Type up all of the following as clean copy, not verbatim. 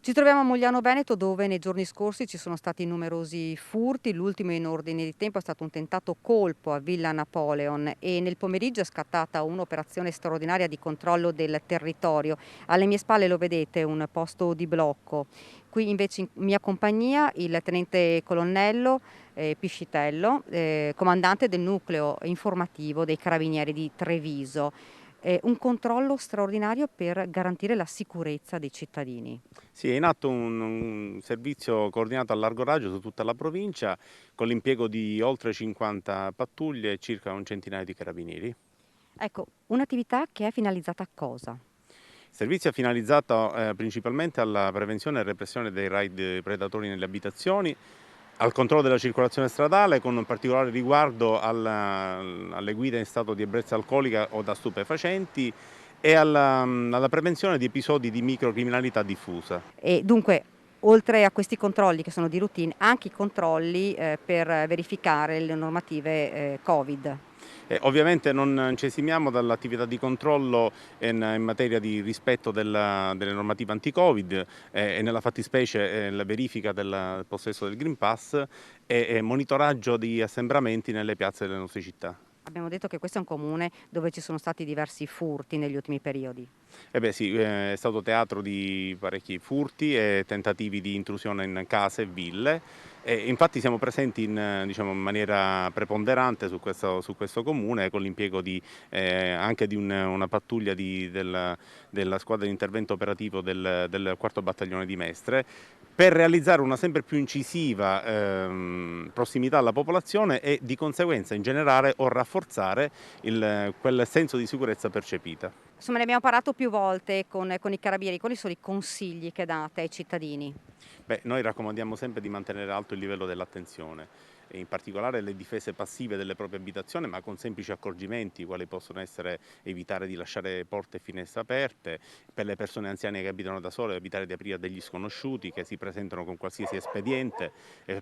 Ci troviamo a Mogliano Veneto dove nei giorni scorsi ci sono stati numerosi furti, l'ultimo in ordine di tempo è stato un tentato colpo a Villa Napoleon e nel pomeriggio è scattata un'operazione straordinaria di controllo del territorio. Alle mie spalle lo vedete, un posto di blocco. Qui invece in mia compagnia il tenente colonnello Piscitello, comandante del nucleo informativo dei Carabinieri di Treviso. Un controllo straordinario per garantire la sicurezza dei cittadini. Sì, è in atto un servizio coordinato a largo raggio su tutta la provincia con l'impiego di oltre 50 pattuglie e circa un centinaio di carabinieri. Ecco, un'attività che è finalizzata a cosa? Il servizio è finalizzato principalmente alla prevenzione e repressione dei raid predatori nelle abitazioni, al controllo della circolazione stradale con un particolare riguardo alle guide in stato di ebbrezza alcolica o da stupefacenti e alla prevenzione di episodi di microcriminalità diffusa. E dunque, oltre a questi controlli che sono di routine, anche i controlli, per verificare le normative, Covid. Ovviamente non ci esimiamo dall'attività di controllo in materia di rispetto delle normative anti-Covid e nella fattispecie la verifica del possesso del Green Pass e monitoraggio di assembramenti nelle piazze delle nostre città. Abbiamo detto che questo è un comune dove ci sono stati diversi furti negli ultimi periodi. Eh beh sì, è stato teatro di parecchi furti e tentativi di intrusione in case e ville e infatti siamo presenti diciamo, in maniera preponderante su questo comune con l'impiego anche di una pattuglia della squadra di intervento operativo del quarto battaglione di Mestre per realizzare una sempre più incisiva prossimità alla popolazione e di conseguenza in generale o rafforzare quel senso di sicurezza percepita. Insomma, ne abbiamo parlato più volte con i carabinieri. Quali sono i consigli che date ai cittadini? Beh, noi raccomandiamo sempre di mantenere alto il livello dell'attenzione e in particolare le difese passive delle proprie abitazioni, ma con semplici accorgimenti, quali possono essere evitare di lasciare porte e finestre aperte, per le persone anziane che abitano da sole, evitare di aprire a degli sconosciuti che si presentano con qualsiasi espediente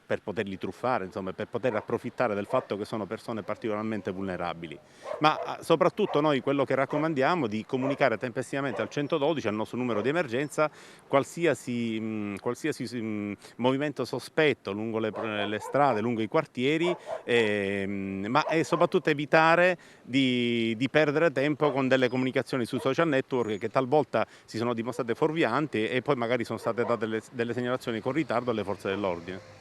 per poterli truffare, insomma, per poter approfittare del fatto che sono persone particolarmente vulnerabili. Ma soprattutto noi quello che raccomandiamo è di comunicare tempestivamente al 112, al nostro numero di emergenza, qualsiasi movimento sospetto lungo le strade, lungo i quartieri, ma soprattutto evitare di perdere tempo con delle comunicazioni sui social network che talvolta si sono dimostrate fuorvianti e poi magari sono state date delle segnalazioni con ritardo alle forze dell'ordine.